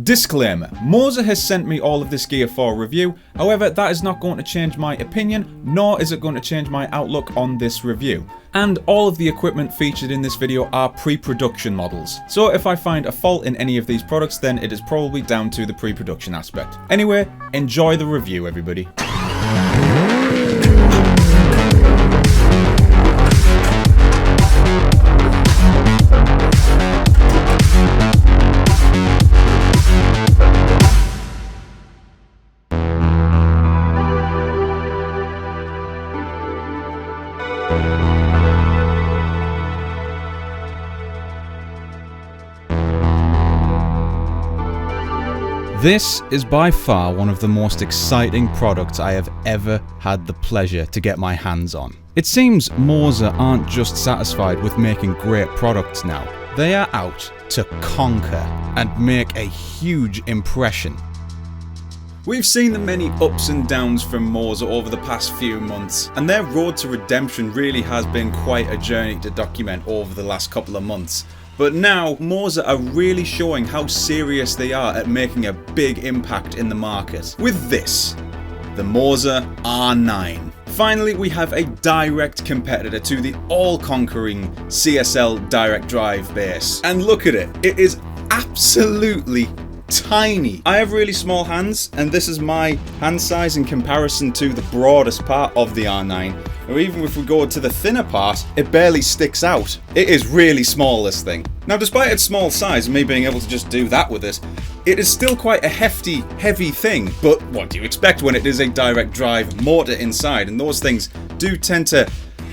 Disclaimer, Moza has sent me all of this gear for review, however that is not going to change my opinion, nor is it going to change my outlook on this review. And all of the equipment featured in this video are pre-production models, so if I find a fault in any of these products then it is probably down to the pre-production aspect. Anyway, enjoy the review everybody. This is by far one of the most exciting products I have ever had the pleasure to get my hands on. It seems Moza aren't just satisfied with making great products now, they are out to conquer and make a huge impression. We've seen the many ups and downs from Moza over the past few months, and their road to redemption really has been quite a journey to document over the last couple of months. But now, Moza are really showing how serious they are at making a big impact in the market. With this, the Moza R9. Finally, we have a direct competitor to the all-conquering CSL direct drive base. And look at it, it is absolutely tiny. I have really small hands, and this is my hand size in comparison to the broadest part of the R9. Or even if we go to the thinner part, it barely sticks out. It is really small, this thing. Now, despite its small size and me being able to just do that with it, it is still quite a hefty, heavy thing. But what do you expect when it is a direct drive motor inside? And those things do tend to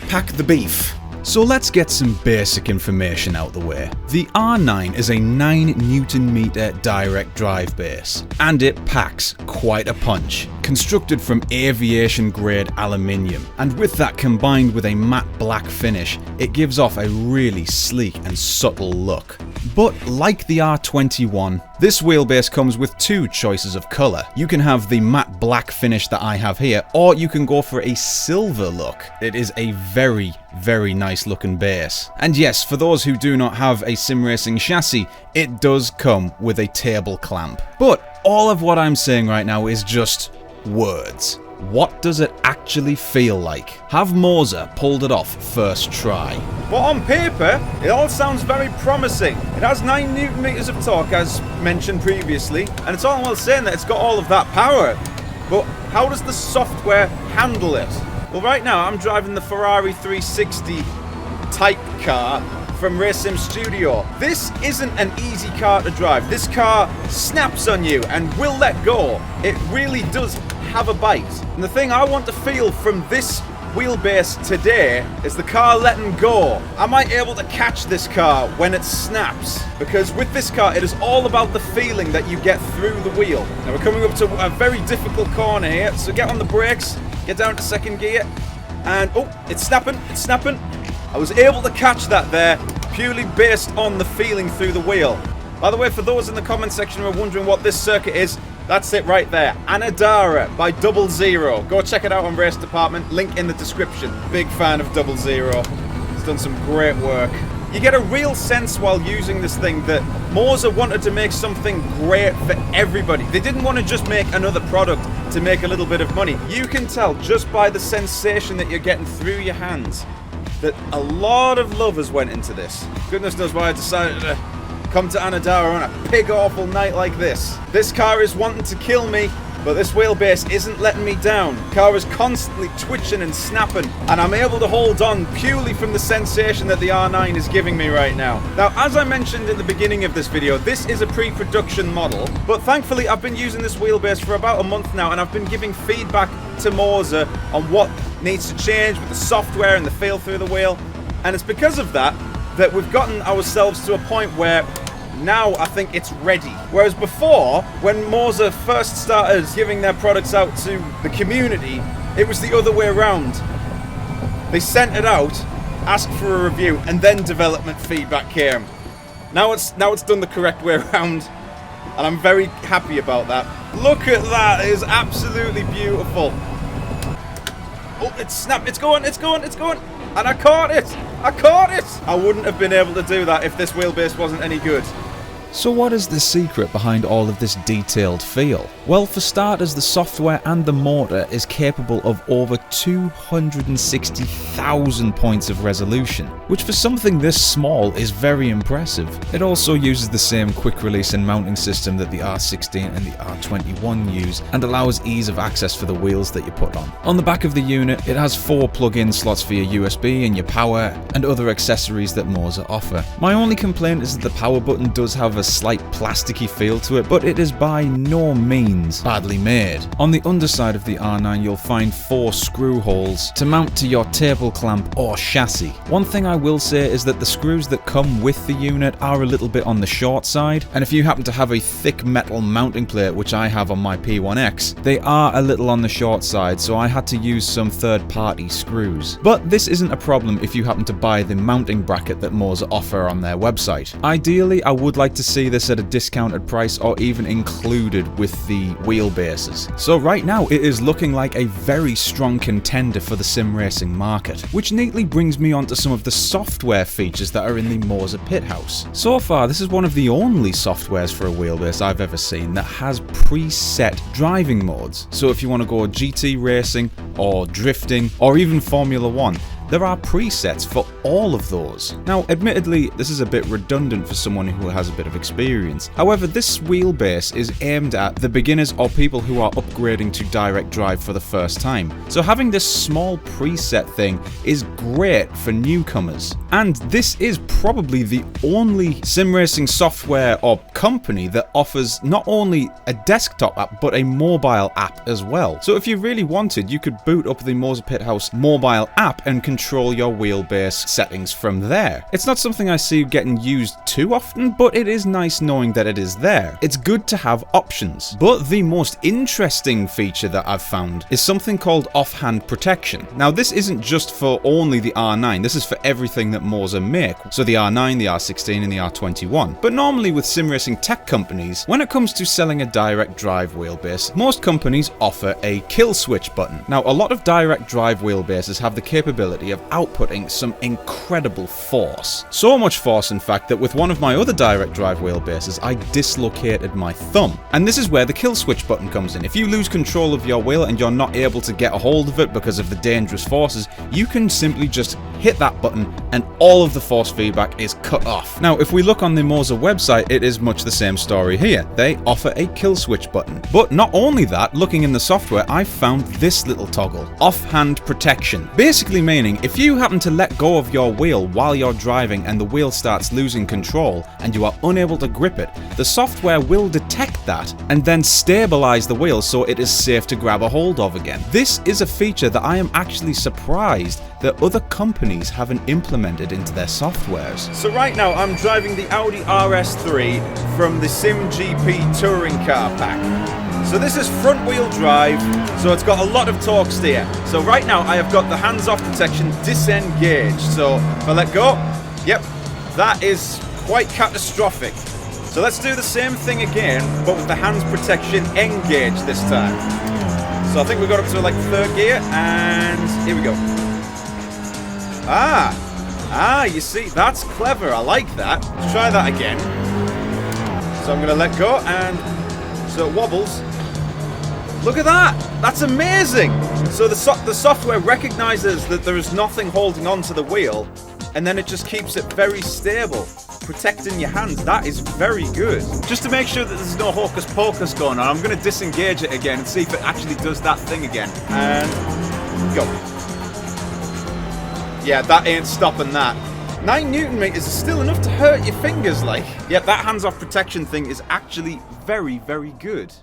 pack the beef. So let's get some basic information out the way. The R9 is a 9 Nm direct drive base, and it packs quite a punch. Constructed from aviation grade aluminium, and with that combined with a matte black finish, it gives off a really sleek and subtle look. But like the R21, this wheelbase comes with two choices of colour. You can have the matte black finish that I have here, or you can go for a silver look. It is a very nice looking base. And yes, for those who do not have a sim racing chassis, it does come with a table clamp. But all of what I'm saying right now is just words. What does it actually feel like? Have Moza pulled it off first try? But on paper, it all sounds very promising. It has 9 Nm of torque as mentioned previously, and it's all well saying that it's got all of that power. But how does the software handle it? Well, right now I'm driving the Ferrari 360 type car from Racing Studio. This isn't an easy car to drive. This car snaps on you and will let go. It really does have a bite. And the thing I want to feel from this wheelbase today is the car letting go. Am I able to catch this car when it snaps? Because with this car, it is all about the feeling that you get through the wheel. Now we're coming up to a very difficult corner here, so get on the brakes, get down to second gear, and oh, it's snapping, it's snapping. I was able to catch that there, purely based on the feeling through the wheel. By the way, for those in the comment section who are wondering what this circuit is, that's it right there. Anadara by 00. Go check it out on Race Department, link in the description. Big fan of 00. He's done some great work. You get a real sense while using this thing that Moza wanted to make something great for everybody. They didn't want to just make another product to make a little bit of money. You can tell just by the sensation that you're getting through your hands that a lot of love has went into this. Goodness knows why I decided to come to Anadara on a pig awful night like this. This car is wanting to kill me, but this wheelbase isn't letting me down. The car is constantly twitching and snapping, and I'm able to hold on purely from the sensation that the R9 is giving me right now. Now, as I mentioned in the beginning of this video, this is a pre-production model, but thankfully I've been using this wheelbase for about a month now, and I've been giving feedback to Moza on what needs to change with the software and the feel through the wheel, and it's because of that we've gotten ourselves to a point where now I think it's ready. Whereas before, when Moza first started giving their products out to the community, it was the other way around. They sent it out, asked for a review, and then development feedback came. Now it's done the correct way around, and I'm very happy about that. Look at that, it is absolutely beautiful. Oh, it's snapped, it's going, and I caught it! I wouldn't have been able to do that if this wheelbase wasn't any good. So what is the secret behind all of this detailed feel? Well, for starters, the software and the motor is capable of over 260,000 points of resolution, which for something this small is very impressive. It also uses the same quick release and mounting system that the R16 and the R21 use, and allows ease of access for the wheels that you put on. On the back of the unit, it has 4 plug-in slots for your USB and your power and other accessories that Moza offer. My only complaint is that the power button does have a slight plasticky feel to it, but it is by no means badly made. On the underside of the R9, you'll find 4 screw holes to mount to your table clamp or chassis. One thing I will say is that the screws that come with the unit are a little bit on the short side, and if you happen to have a thick metal mounting plate, which I have on my P1X, they are a little on the short side, so I had to use some third-party screws. But this isn't a problem if you happen to buy the mounting bracket that Moza offer on their website. Ideally, I would like to see this at a discounted price or even included with the wheelbases. So right now it is looking like a very strong contender for the sim racing market, which neatly brings me on to some of the software features that are in the Moza pit house. So far, this is one of the only softwares for a wheelbase I've ever seen that has preset driving modes. So if you want to go GT racing or drifting or even Formula 1, there are presets for all of those. Now, admittedly, this is a bit redundant for someone who has a bit of experience. However, this wheelbase is aimed at the beginners or people who are upgrading to direct drive for the first time. So having this small preset thing is great for newcomers. And this is probably the only sim racing software or company that offers not only a desktop app, but a mobile app as well. So if you really wanted, you could boot up the Moza Pit House mobile app and control your wheelbase settings from there. It's not something I see getting used too often, but it is nice knowing that it is there. It's good to have options. But the most interesting feature that I've found is something called offhand protection. Now, this isn't just for only the R9, this is for everything that Moza make. So the R9, the R16 and the R21. But normally with sim racing tech companies, when it comes to selling a direct drive wheelbase, most companies offer a kill switch button. Now, a lot of direct drive wheelbases have the capability of outputting some incredible force. So much force, in fact, that with one of my other direct drive wheelbases, I dislocated my thumb. And this is where the kill switch button comes in. If you lose control of your wheel and you're not able to get a hold of it because of the dangerous forces, you can simply just hit that button and all of the force feedback is cut off. Now, if we look on the Moza website, it is much the same story here. They offer a kill switch button. But not only that, looking in the software, I found this little toggle, offhand protection. Basically meaning, if you happen to let go of your wheel while you're driving and the wheel starts losing control and you are unable to grip it, the software will detect that and then stabilize the wheel so it is safe to grab a hold of again. This is a feature that I am actually surprised that other companies haven't implemented into their softwares. So right now I'm driving the Audi RS3 from the SimGP touring car pack. So this is front wheel drive, so it's got a lot of torque steer. So right now I have got the hands off protection disengaged. So if I let go, yep, that is quite catastrophic. So let's do the same thing again, but with the hands protection engaged this time. So I think we got up to like 3rd gear, and here we go. You see, that's clever. I like that. Let's try that again. So I'm going to let go, and so it wobbles. Look at that! That's amazing! So the software recognizes that there is nothing holding onto the wheel, and then it just keeps it very stable, protecting your hands. That is very good. Just to make sure that there's no hocus pocus going on, I'm going to disengage it again and see if it actually does that thing again. And go. Yeah, that ain't stopping that. 9 Newton meters is still enough to hurt your fingers, like. Yep, that hands-off protection thing is actually very, very good.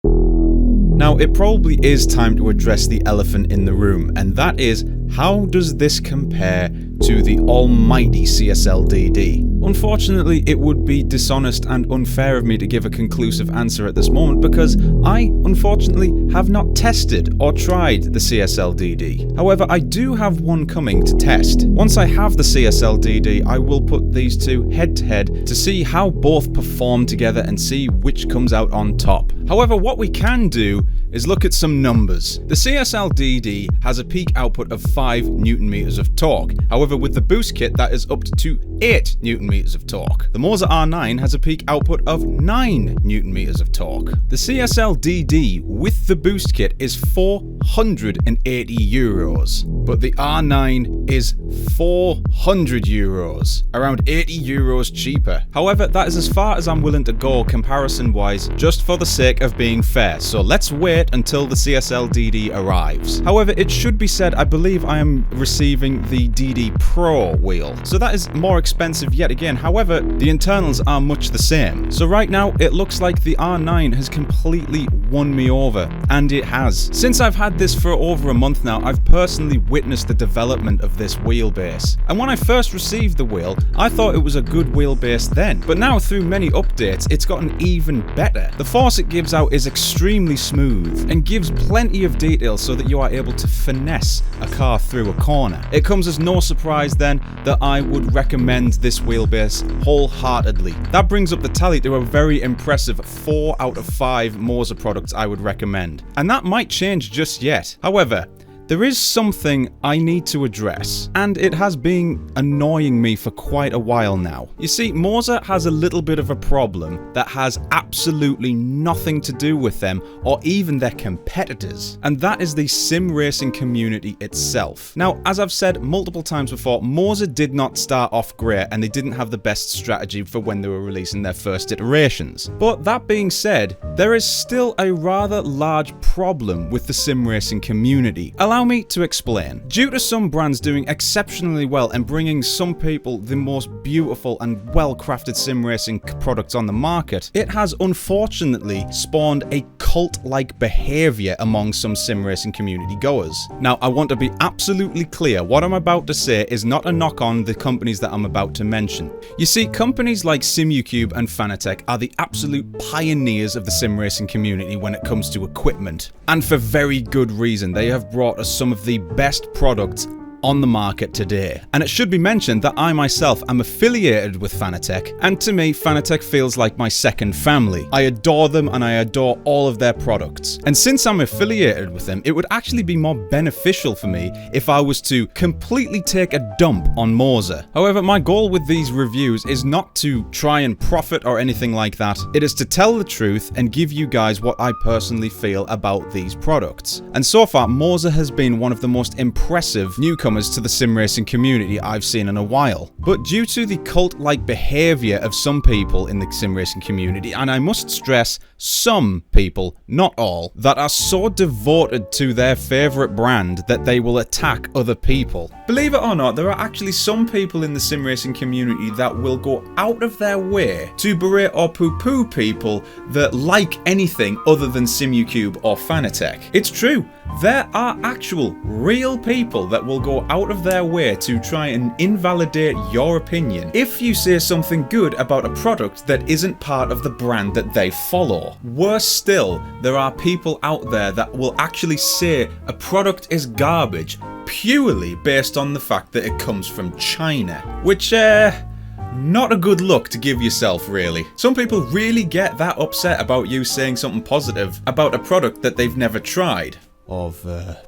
Now, it probably is time to address the elephant in the room, and that is, how does this compare to the almighty CSL-DD? Unfortunately, it would be dishonest and unfair of me to give a conclusive answer at this moment because I, unfortunately, have not tested or tried the CSL-DD. However, I do have one coming to test. Once I have the CSL-DD, I will put these two head to head to see how both perform together and see which comes out on top. However, what we can do is look at some numbers. The CSL-DD has a peak output of 5 Newton meters of torque. However, with the boost kit, that is up to 8 Newton meters of torque. The Moza R9 has a peak output of 9 Newton meters of torque. The CSL-DD with the boost kit is €480, but the R9 is €400, around €80 cheaper. However, that is as far as I'm willing to go comparison-wise, just for the sake of being fair, so let's wait until the CSL-DD arrives. However, it should be said, I believe I am receiving the DD Pro wheel, so that is more expensive yet again. However, the internals are much the same. So right now, it looks like the R9 has completely won me over, and it has. Since I've had this for over a month now, I've personally witnessed the development of this wheelbase. And when I first received the wheel, I thought it was a good wheelbase then, but now through many updates, it's gotten even better. The force it gives out is extremely smooth and gives plenty of detail so that you are able to finesse a car through a corner. It comes as no surprise then that I would recommend this wheelbase wholeheartedly. That brings up the tally to a very impressive 4 out of 5 Moza products I would recommend. And that might change just yet. However, there is something I need to address, and it has been annoying me for quite a while now. You see, Moza has a little bit of a problem that has absolutely nothing to do with them or even their competitors, and that is the sim racing community itself. Now, as I've said multiple times before, Moza did not start off great and they didn't have the best strategy for when they were releasing their first iterations. But that being said, there is still a rather large problem with the sim racing community. Allow me to explain. Due to some brands doing exceptionally well and bringing some people the most beautiful and well-crafted sim racing products on the market, it has unfortunately spawned a cult-like behavior among some sim racing community goers. Now, I want to be absolutely clear, what I'm about to say is not a knock on the companies that I'm about to mention. You see, companies like SimuCube and Fanatec are the absolute pioneers of the sim racing community when it comes to equipment. And for very good reason. They have brought us some of the best products on the market today. And it should be mentioned that I myself am affiliated with Fanatec, and to me, Fanatec feels like my second family. I adore them and I adore all of their products. And since I'm affiliated with them, it would actually be more beneficial for me if I was to completely take a dump on Moza. However, my goal with these reviews is not to try and profit or anything like that. It is to tell the truth and give you guys what I personally feel about these products. And so far, Moza has been one of the most impressive newcomers to the sim racing community I've seen in a while. But due to the cult-like behavior of some people in the sim racing community, and I must stress some people, not all, that are so devoted to their favorite brand that they will attack other people. Believe it or not, there are actually some people in the sim racing community that will go out of their way to berate or poo-poo people that like anything other than SimuCube or Fanatec. It's true. There are actual, real people that will go out of their way to try and invalidate your opinion if you say something good about a product that isn't part of the brand that they follow. Worse still, there are people out there that will actually say a product is garbage purely based on the fact that it comes from China, which, not a good look to give yourself, really. Some people really get that upset about you saying something positive about a product that they've never tried. I've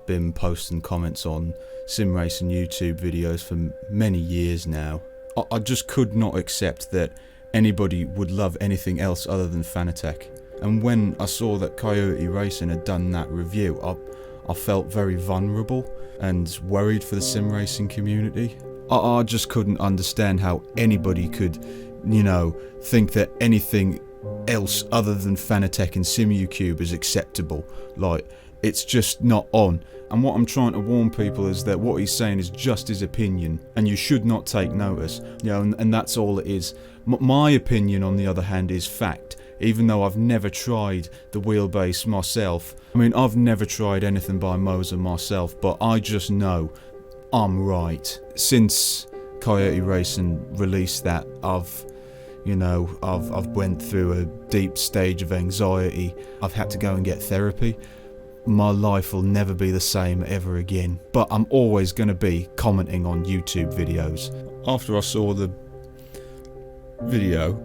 been posting comments on sim racing YouTube videos for many years now. I just could not accept that anybody would love anything else other than Fanatec. And when I saw that Coyote Racing had done that review, I felt very vulnerable and worried for the sim racing community. I just couldn't understand how anybody could, you know, think that anything else other than Fanatec and SimuCube is acceptable. Like, it's just not on. And what I'm trying to warn people is that what he's saying is just his opinion, and you should not take notice. You know, and that's all it is. My opinion, on the other hand, is fact. Even though I've never tried the wheelbase myself. I mean, I've never tried anything by Moza myself, but I just know I'm right. Since Coyote Racing released that, I've went through a deep stage of anxiety. I've had to go and get therapy. My life will never be the same ever again. But I'm always going to be commenting on YouTube videos. After I saw the video...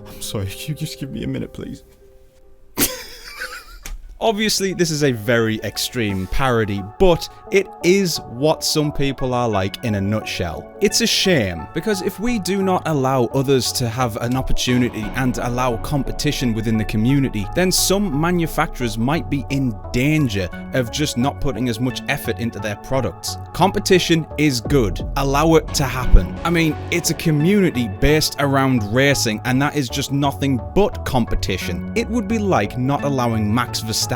I'm sorry, can you just give me a minute, please? Obviously, this is a very extreme parody, but it is what some people are like in a nutshell. It's a shame, because if we do not allow others to have an opportunity and allow competition within the community, then some manufacturers might be in danger of just not putting as much effort into their products. Competition is good. Allow it to happen. I mean, it's a community based around racing, and that is just nothing but competition. It would be like not allowing Max Verstappen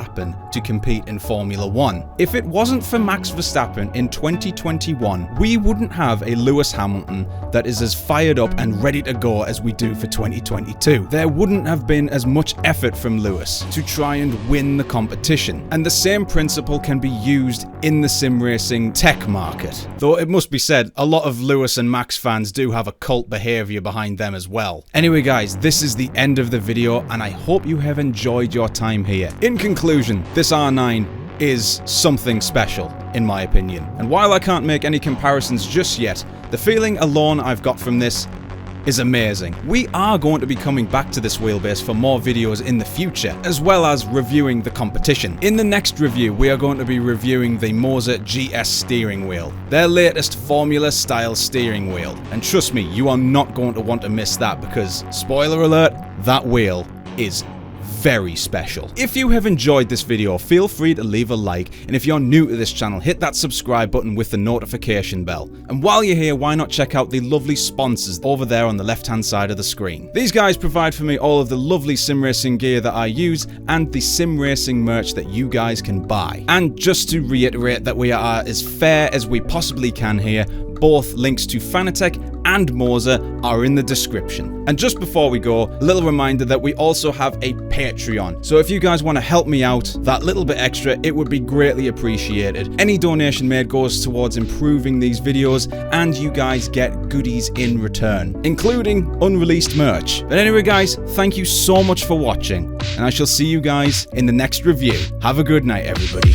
to compete in Formula 1. If it wasn't for Max Verstappen in 2021, we wouldn't have a Lewis Hamilton that is as fired up and ready to go as we do for 2022. There wouldn't have been as much effort from Lewis to try and win the competition. And the same principle can be used in the sim racing tech market. Though it must be said, a lot of Lewis and Max fans do have a cult behavior behind them as well. Anyway guys, this is the end of the video, and I hope you have enjoyed your time here. In conclusion, this R9 is something special, in my opinion. And while I can't make any comparisons just yet, the feeling alone I've got from this is amazing. We are going to be coming back to this wheelbase for more videos in the future, as well as reviewing the competition. In the next review, we are going to be reviewing the Moza GS steering wheel, their latest Formula style steering wheel. And trust me, you are not going to want to miss that, because, spoiler alert, that wheel is very special. If you have enjoyed this video, feel free to leave a like, and if you're new to this channel, hit that subscribe button with the notification bell. And while you're here, why not check out the lovely sponsors over there on the left hand side of the screen. These guys provide for me all of the lovely sim racing gear that I use and the sim racing merch that you guys can buy. And just to reiterate that we are as fair as we possibly can here, both links to Fanatec and Moza are in the description. And just before we go, a little reminder that we also have a Patreon. So if you guys want to help me out that little bit extra, it would be greatly appreciated. Any donation made goes towards improving these videos, and you guys get goodies in return, including unreleased merch. But anyway guys, thank you so much for watching, and I shall see you guys in the next review. Have a good night, everybody.